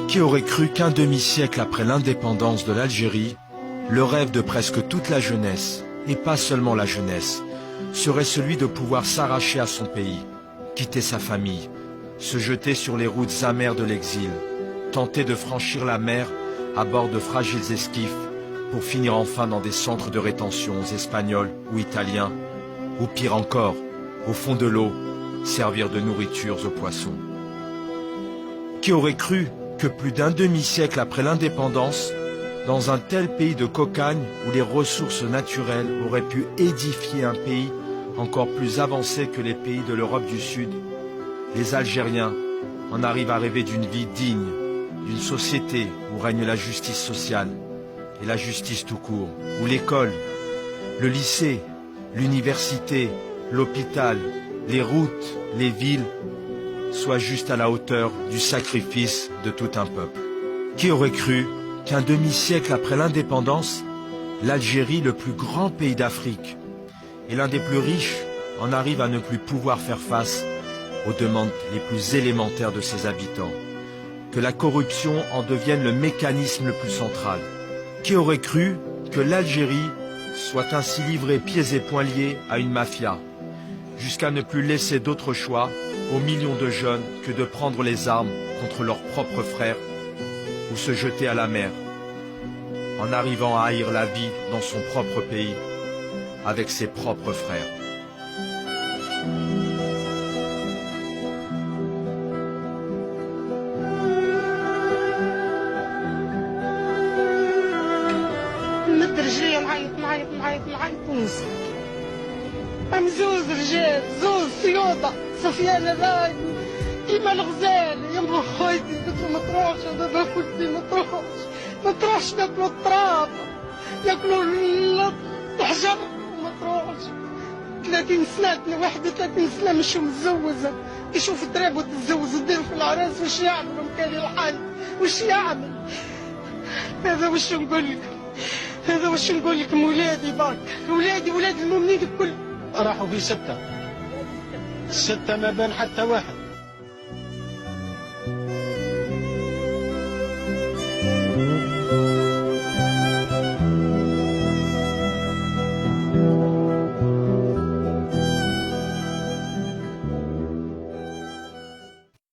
Qui aurait cru qu'un demi-siècle après l'indépendance de l'Algérie, le rêve de presque toute la jeunesse, et pas seulement la jeunesse, serait celui de pouvoir s'arracher à son pays, quitter sa famille, se jeter sur les routes amères de l'exil, tenter de franchir la mer à bord de fragiles esquifs pour finir enfin dans des centres de rétention espagnols ou italiens, ou pire encore, au fond de l'eau, servir de nourriture aux poissons. Qui aurait cru que plus d'un demi-siècle après l'indépendance, dans un tel pays de cocagne où les ressources naturelles auraient pu édifier un pays encore plus avancé que les pays de l'Europe du Sud, les Algériens en arrivent à rêver d'une vie digne, d'une société où règne la justice sociale et la justice tout court, où l'école, le lycée, l'université, l'hôpital, les routes, les villes soient juste à la hauteur du sacrifice de tout un peuple. Qui aurait cru qu'un demi-siècle après l'indépendance, l'Algérie, le plus grand pays d'Afrique et l'un des plus riches, en arrive à ne plus pouvoir faire face aux demandes les plus élémentaires de ses habitants, que la corruption en devienne le mécanisme le plus central. Qui aurait cru que l'Algérie soit ainsi livrée pieds et poings liés à une mafia, jusqu'à ne plus laisser d'autre choix aux millions de jeunes que de prendre les armes contre leurs propres frères ou se jeter à la mer, en arrivant à haïr la vie dans son propre pays, avec ses propres frères. زوز رجال زوز سيوطة سفيان الراي كيما الغزال يما خايتي قلت له ما تروحش هذا باكلتي ما تروحش ناكلوا التراب ياكلوا الحجر ما تروحش 30 سنة 31 سنة مش متزوجة يشوف التراب وتتزوج ودير في العراس وش يعمل كان الحال وش يعمل هذا وش نقول لك هذا وش نقول لك ولادي برك ولاد المؤمنين الكل راحوا في ستة ما بان حتى واحد